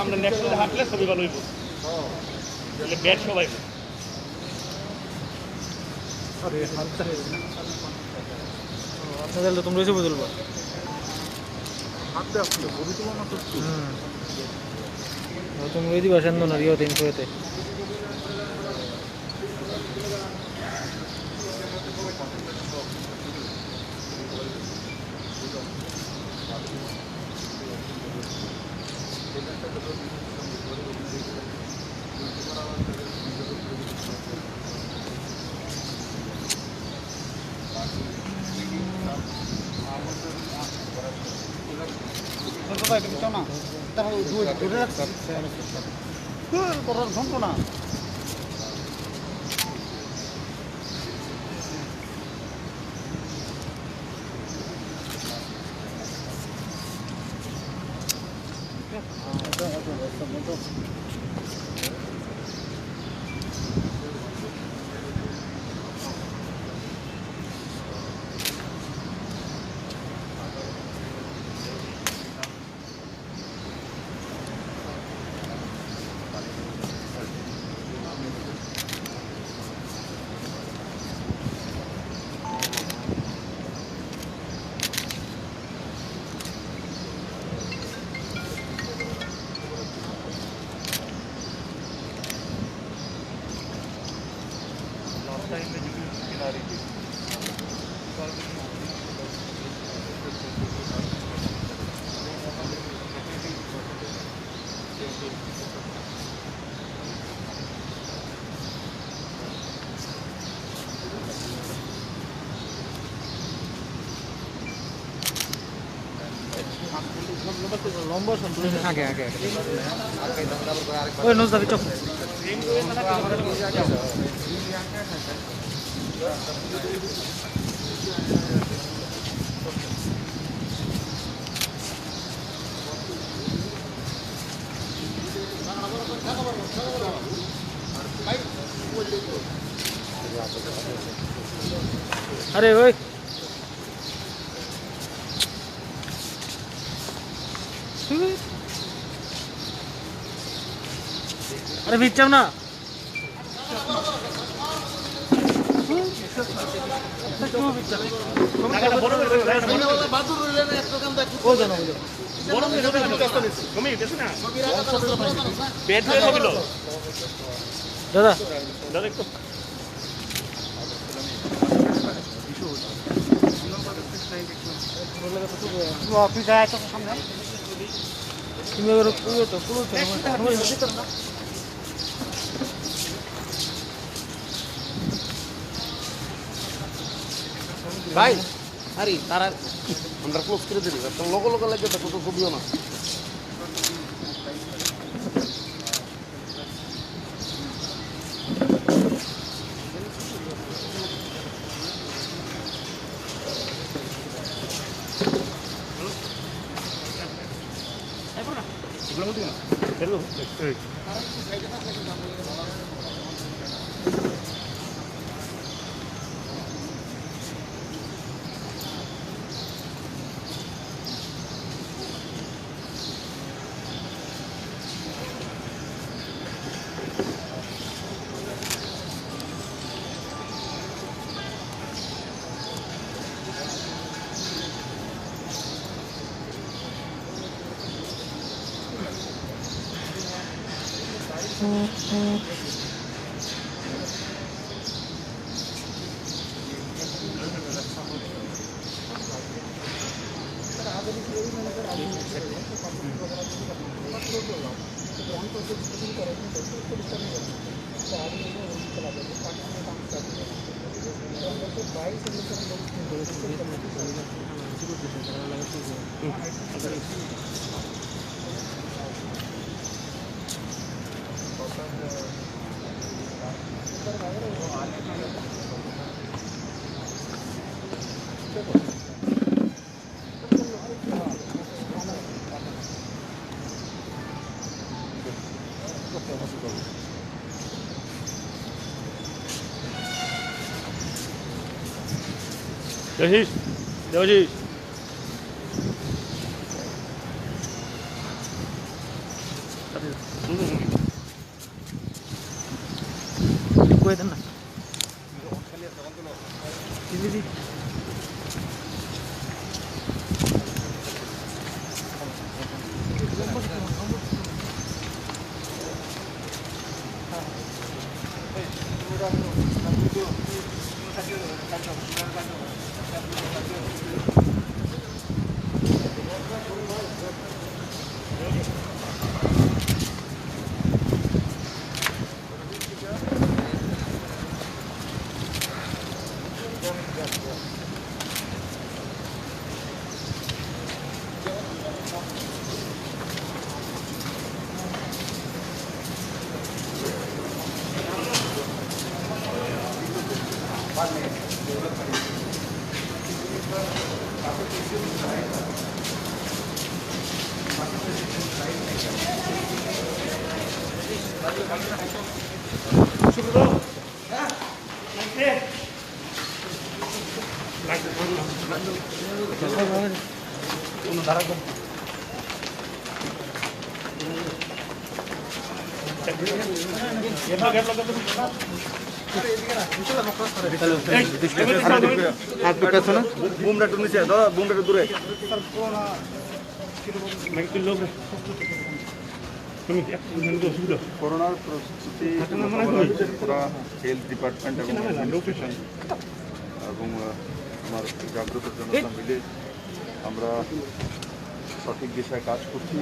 আমরা নেক্সট হাঁটলে ছবি ভালো হইব ব্যাট সবাই তোমরা এসে বদলবো তুমি দিবা সেন্দ না রিও 300-তে না লম্বা সন্তুলিত আগে আগে ওই নজদাবি চপ আরে ওই अरे बीच ना दादा ऑफिस आया तो सामने তুমি এবার পুরো তো ভাই আরে তারা আমরা ক্লোজ করে দিই তো লোগো লোগো লাগে তো কত ছবিও না Hello. দেবাশিস দেবাশিস কই দেন না দিদি বুমটা একটু নিচে দাদা, বুমটা একটু দূরে। করোনার প্রস্তুতি মোকাবেলায় ত্রিপুরা হেলথ ডিপার্টমেন্ট এবং অ্যাডমিনিস্ট্রেশন এবং আমার জাগ্রত জনতা মিলে আমরা সঠিক দিশায় কাজ করছি।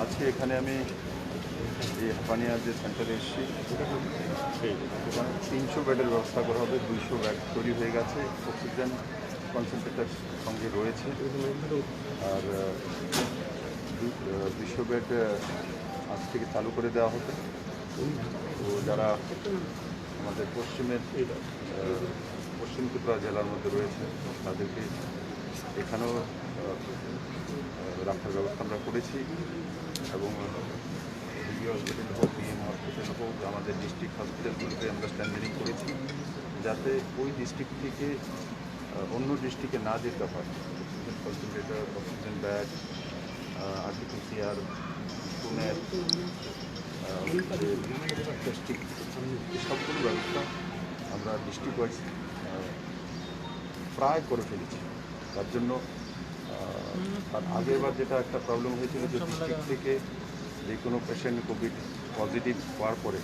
আজকে এখানে আমি এই হাপানিয়ার যে সেন্টারে এসেছি, এখানে 300 বেডের ব্যবস্থা করা হবে। 200 বেড তৈরি হয়ে গেছে, অক্সিজেন কনসেন্ট্রেটার সঙ্গে রয়েছে। আর 200 বেড আজ থেকে চালু করে দেওয়া হবে। তো যারা আমাদের পশ্চিম ত্রিপুরা জেলার মধ্যে রয়েছে তাদেরকে এখানেও রাখার ব্যবস্থা আমরা করেছি। এবং ডিবি হসপিটাল হোক, বিএম হসপিটাল হোক, আমাদের ডিস্ট্রিক্ট হসপিটালগুলোকে আমরা স্ট্যান্ডার্ডিং করেছি যাতে ওই ডিস্ট্রিক্ট থেকে অন্য ডিস্ট্রিক্টে না যেতে হয়। Oxygen concentrator, oxygen bag, RTPCR, পুনের টেস্টিং, এই সবগুলো ব্যবস্থা আমরা ডিস্ট্রিক্ট ওয়াইজ প্রায় করে ফেলেছি। তার জন্য তার আগেরবার যেটা একটা প্রবলেম হয়েছিল যে ডিস্ট্রিক্ট থেকে যে কোনো পেশেন্ট কোভিড পজিটিভ হওয়ার পরে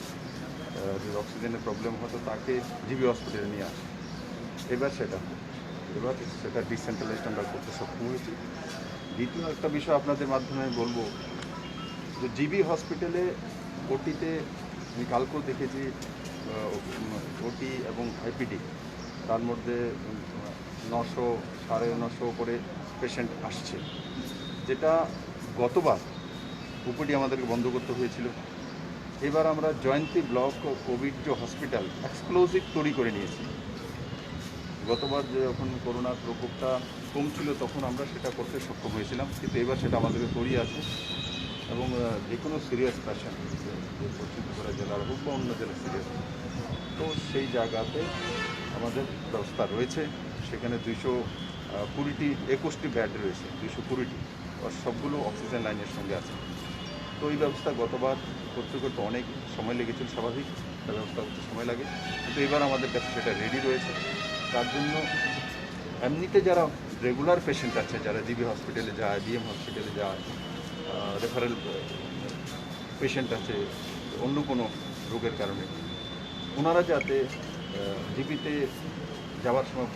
যে অক্সিজেনের প্রবলেম হতো তাকে জিবি হসপিটালে নিয়ে আসে। এবার সেটা ডিসেন্ট্রালাইজড আমরা করতে সক্ষম হয়েছি। দ্বিতীয় একটা বিষয় আপনাদের মাধ্যমে আমি বলবো যে জিবি হসপিটালে ওটিতে আমি কালকেও দেখেছি ওটি এবং আইপিডি তার মধ্যে 900 950 করে পেশেন্ট আসছে, যেটা গতবার ওপিডি আমাদেরকে বন্ধ করতে হয়েছিল। এবার আমরা জয়ন্তী ব্লক কোভিড যে হসপিটাল এক্সক্লুসিভ তৈরি করে নিয়েছি। গতবার যখন করোনার প্রকোপটা কম ছিল তখন আমরা সেটা করতে সক্ষম হয়েছিলাম, কিন্তু এবার সেটা আমাদেরকে তৈরি আছে। এবং যে কোনো সিরিয়াস পেশেন্ট যে পশ্চিম ত্রিপুরা জেলার হোক বা অন্য জেলার সিরিয়াস, তো সেই জায়গাতে আমাদের ব্যবস্থা রয়েছে। সেখানে 21টি বেড রয়েছে, 220টি, আর সবগুলো অক্সিজেন লাইনের সঙ্গে আছে। তো এই ব্যবস্থা গতবার করতে করতে অনেক সময় লেগেছিল, স্বাভাবিক একটা ব্যবস্থা করতে সময় লাগে, কিন্তু এবার আমাদের কাছে সেটা রেডি রয়েছে। তার জন্য এমনিতে যারা রেগুলার পেশেন্ট আছে, যারা জিবি হসপিটালে যায়, বিএম হসপিটালে যায়, রেফারেল পেশেন্ট আছে অন্য কোনো রোগের কারণে, ওনারা যাতে জিপিতে যাওয়ার সময়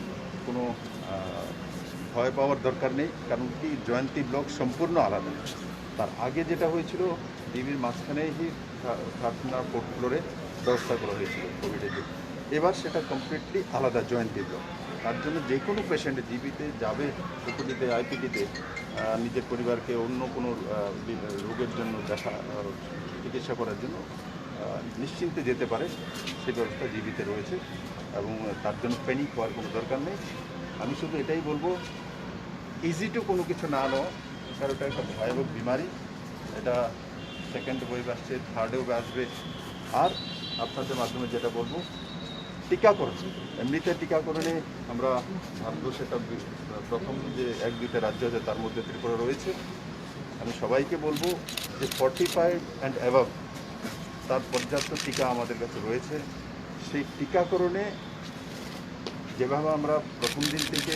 কোনো ভয় পাওয়ার দরকার নেই। কারণ কি জয়ন্তী ব্লক সম্পূর্ণ আলাদা। তার আগে যেটা হয়েছিল ডিবির মাঝখানেই থার্ড ফ্লোর ফোর্থ ফ্লোরে ব্যবস্থা করা হয়েছিল কোভিডের জন্য। এবার সেটা কমপ্লিটলি আলাদা জয়ন্তী ব্লক। তার জন্য যে কোনো পেশেন্ট জিবিতে যাবে, ওপিডিতে আইপিডিতে নিজের পরিবারকে অন্য কোনো রোগের জন্য চিকিৎসা করার জন্য নিশ্চিন্তে যেতে পারে, সেই ব্যবস্থা জিবিতে রয়েছে এবং তার জন্য প্যানিক হওয়ার কোনো দরকার নেই। আমি শুধু এটাই বলবো, ইজি টু কোনো কিছু না নেওয়া, কারণ এটা একটা ভয়াবহ বিমারি। এটা সেকেন্ড ওয়েভ আসছে, থার্ড ওয়েভ আসবে। আর আপনাদের মাধ্যমে যেটা বলবো, টিকাকরণ, এমনিতে টিকাকরণে আমরা ভারতবর্ষে এটা প্রথম যে 1-2টা রাজ্য আছে তার মধ্যে ত্রিপুরা রয়েছে। আমি সবাইকে বলবো যে 45 অ্যান্ড অ্যাভাব তার পর্যাপ্ত টিকা আমাদের কাছে রয়েছে। সেই টিকাকরণে যেভাবে আমরা প্রথম দিন থেকে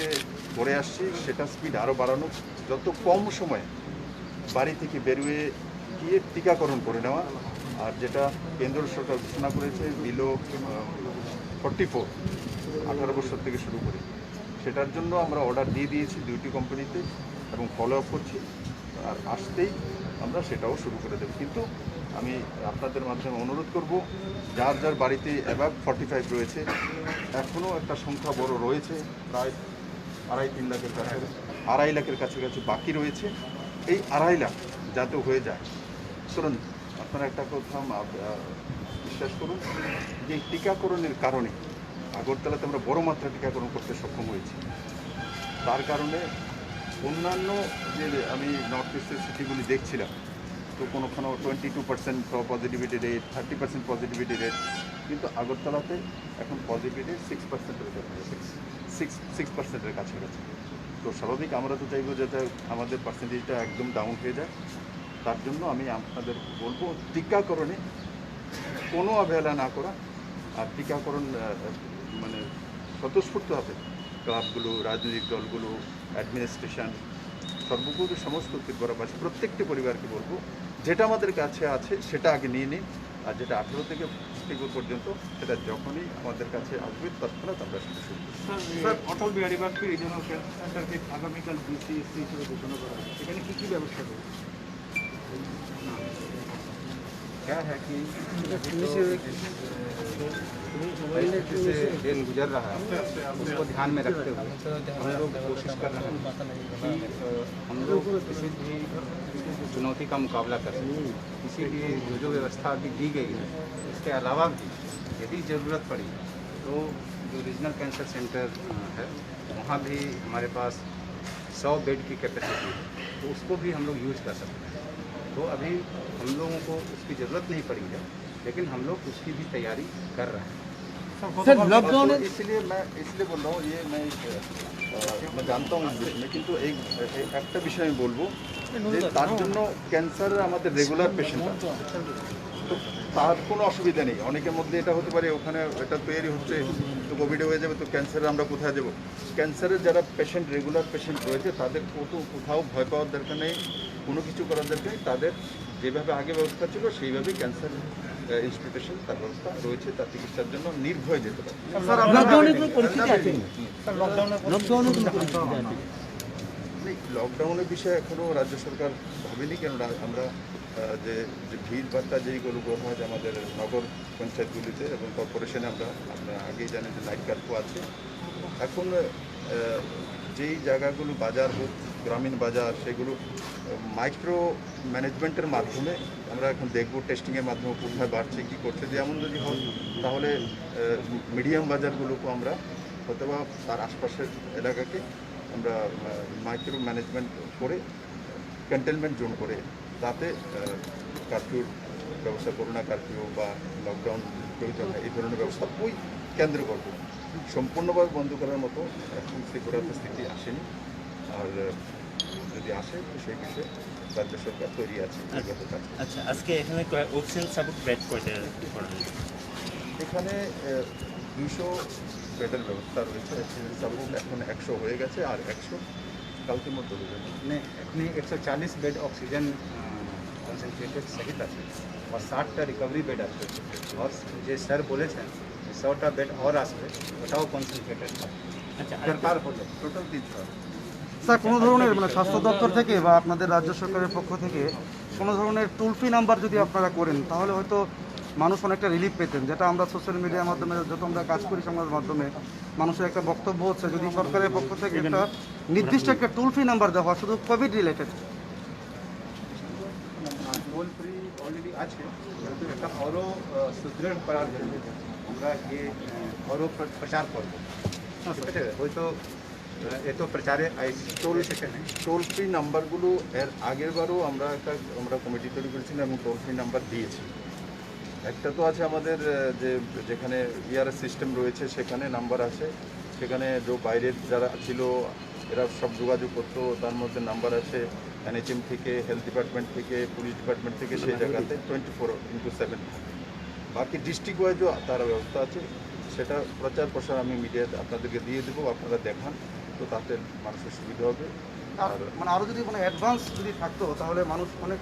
করে আসছি সেটা স্পিড আরও বাড়ানো, যত কম সময়ে বাড়ি থেকে বেরিয়ে গিয়ে টিকাকরণ করে নেওয়া। আর যেটা কেন্দ্র সরকার ঘোষণা করেছে বিলো 44 18 বছর থেকে শুরু করে, সেটার জন্য আমরা অর্ডার দিয়ে দিয়েছি 2টি কোম্পানিতে এবং ফলো আপ করছি। আর আসতেই আমরা সেটাও শুরু করে দেব। কিন্তু আমি আপনাদের মাধ্যমে অনুরোধ করব, যার যার বাড়িতে অ্যাবাভ 45 রয়েছে, এখনও একটা সংখ্যা বড় রয়েছে, প্রায় 2.5-3 লাখের কাছে, 2.5 লাখের কাছাকাছি বাকি রয়েছে। এই 2.5 লাখ যাতে হয়ে যায়। শুনুন, আপনারা একটা কথা বিশ্বাস করুন, যে টিকাকরণের কারণে আগরতলাতে আমরা বড় মাত্রা টিকাকরণ করতে সক্ষম হয়েছি। তার কারণে অন্যান্য যে আমি নর্থ ইস্টের সিটিগুলি দেখছিলাম, তো কোনোখানে 22% পজিটিভিটি রেট, 30% পজিটিভিটি রেট, কিন্তু আগরতলাতে এখন পজিটিভিটি 6%-এর কাছাকাছি, 6%-এর কাছাকাছি। তো স্বাভাবিক আমরা তো চাইবো যাতে আমাদের পার্সেন্টেজটা একদম ডাউন হয়ে যায়। তার জন্য আমি আপনাদের বলবো, টিকাকরণে কোনো অবহেলা না করা। আর টিকাকরণ মানে স্বতঃস্ফূর্তভাবে ক্লাবগুলো, রাজনৈতিক দলগুলো, অ্যাডমিনিস্ট্রেশন, সর্বোপরি সমস্ত ত্রিপুরাবাসী প্রত্যেকটি পরিবারকে বলবো, যেটা আমাদের কাছে আছে সেটা আগে নিয়ে নিন। আর যেটা 18 থেকে 50 পর্যন্ত সেটা যখনই আমাদের কাছে আসবে তৎক্ষণাৎ আমরা সেটা শুরু করব। স্যার, অটল বিহারী বাজপেয়ী রিজিওনাল সেন্টারকে আগামীকাল বিসিএসসি হিসেবে ঘোষণা করা হবে, এখানে কী কী ব্যবস্থা করবে? क्या है कि से दिन गुजर रहा है, उसको ध्यान में रखते हुए हम लोग कोशिश कर रहे हैं कि हम लोग किसी भी चुनौती का मुकाबला कर सकें। इसीलिए जो व्यवस्था अभी दी गई है, इसके अलावा भी यदि ज़रूरत पड़ी तो जो रीजनल कैंसर सेंटर है वहाँ भी हमारे पास 100 बेड की कैपेसिटी है, तो उसको भी हम लोग यूज कर सकते हैं। तो अभी हम लोगों को उसकी ज़रूरत नहीं पड़ी है, लेकिन हम लोग उसकी भी तैयारी कर रहे हैं। স্যার, লকডাউনে इसलिए बोल रहा हूँ, ये मैं जानता हूँ इस विषय में, কিন্তু এই একটা বিষয় আমি বলবো যে তার জন্য ক্যান্সার আমাদের রেগুলার পেশেন্ট, তো তার কোনো অসুবিধা নেই। অনেকের মধ্যে এটা হতে পারে ওখানে এটা তৈরি হচ্ছে, তো কোভিডে হয়ে যাবে, তো ক্যান্সারে আমরা কোথায় দেবো? ক্যান্সারের যারা পেশেন্ট, রেগুলার পেশেন্ট রয়েছে, তাদের কোথাও ভয় পাওয়ার দরকার নেই, কোনো কিছু করার দরকার নেই। তাদের যেভাবে আগে ব্যবস্থা ছিল সেইভাবেই ক্যান্সার ইনস্টিটিউশন তার ব্যবস্থা রয়েছে, তার চিকিৎসার জন্য নির্ভয় যেতে পারে। লকডাউনের বিষয়ে এখনও রাজ্য সরকার ভাবেনি, কেননা আমরা যে ভিড় ভাট্টা যেইগুলো হয় আমাদের নগর পঞ্চায়েতগুলিতে এবং কর্পোরেশনে, আপনারা আগেই জানেন যে নাইট কার্ফিউ আছে। এখন যেই জায়গাগুলো বাজার হোক, গ্রামীণ বাজার, সেগুলো মাইক্রো ম্যানেজমেন্টের মাধ্যমে আমরা এখন দেখব, টেস্টিংয়ের মাধ্যমে কোথায় বাড়ছে, কী করছে। যেমন যদি হয় তাহলে মিডিয়াম বাজারগুলোকে আমরা অথবা তার আশপাশের এলাকাকে আমরা মাইক্রো ম্যানেজমেন্ট করে কন্টেনমেন্ট জোন করে, তাতে কারফিউর ব্যবস্থা, করোনা কারফিউ বা লকডাউন প্রয়োজন হয় এই ধরনের ব্যবস্থা ওই কেন্দ্র করব। সম্পূর্ণভাবে বন্ধ করার মতো এখন ত্রিপুরাতে স্থিতি আসেনি। আর যদি আসে তো সেই বিষয়ে রাজ্য সরকার তৈরি আছে। আচ্ছা, আজকে এখানে অক্সিজেন সাপোর্ট বেড কয়টা করা হয়েছে? এখানে 200 বেডের ব্যবস্থা রয়েছে। অক্সিজেন সাপোর্ট এখন 100 হয়ে গেছে, আর 100 কালকের মধ্যে হয়ে যাবে। अपने 140 बेड ऑक्सीजन कंसंट्रेटेड सहित আছে। और 60টা রিকভারি বেড আসবে আর যে স্যার বলেছেন 100টা বেড আর আসবে ওটাও কনসেন্ট্রেটেড আচ্ছা দরকার হলে টোটাল 300। স্যার কোনো ধরনের মানে স্বাস্থ্য দপ্তর থেকে বা আপনাদের রাজ্য সরকারের পক্ষ থেকে কোনো ধরনের টোল ফ্রি নাম্বার যদি আপনারা করেন তাহলে হয়তো মানুষ অনেকটা রিলিফ পেতেন, যেটা আমরা সোশ্যাল মিডিয়ার মাধ্যমে যত আমরা কাজ করি সমাজের মাধ্যমে মানুষের একটা বক্তব্য হচ্ছে যদি সরকারের পক্ষ থেকে একটা নির্দিষ্ট একটা টোল ফ্রি নাম্বার দেওয়া শুধু Covid related. Toll free already আছে কিন্তু এটা আরও সুদৃঢ় করার জন্য আমরা আরও প্রচার করবো, ঠিক আছে? হয়তো এত প্রচারে সেখানে টোল ফ্রি নাম্বারগুলো এর আগেরবারও আমরা কমিটি তৈরি করেছিলাম এবং টোল ফ্রি নাম্বার দিয়েছি। একটা তো আছে আমাদের যেখানে ইআরএস সিস্টেম রয়েছে সেখানে নাম্বার আছে, সেখানে যে বাইরের যারা ছিল এরা সব যোগাযোগ করতো, তার মধ্যে নাম্বার আছে এনএচএম থেকে, হেলথ ডিপার্টমেন্ট থেকে, পুলিশ ডিপার্টমেন্ট থেকে, সেই জায়গাতে 24/7। বাকি ডিস্ট্রিক্ট ওয়াইজও তার ব্যবস্থা আছে, সেটা প্রচার প্রসার আমি মিডিয়াতে আপনাদেরকে দিয়ে দেবো, আপনারা দেখান, তো তাতে মানুষের সুবিধা হবে। আর মানে আরও যদি মানে অ্যাডভান্স যদি থাকতো তাহলে মানুষ অনেক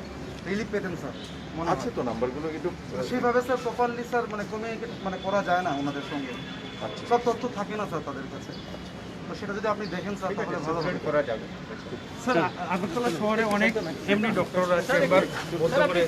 রিলিফ পেতেন স্যার, মনে আছে তো নাম্বারগুলো কিন্তু সেইভাবে স্যার প্রপারলি স্যার মানে কমিউনিকেট মানে করা যায় না ওনাদের সঙ্গে, আচ্ছা সব তথ্য থাকে না স্যার তাদের কাছে, তো সেটা যদি আপনি দেখেন স্যার তাহলে ভালো হবে। করা যাবে। স্যার আগরতলা শহরে অনেক এমনি ডক্টররা চেম্বার বন্ধ করে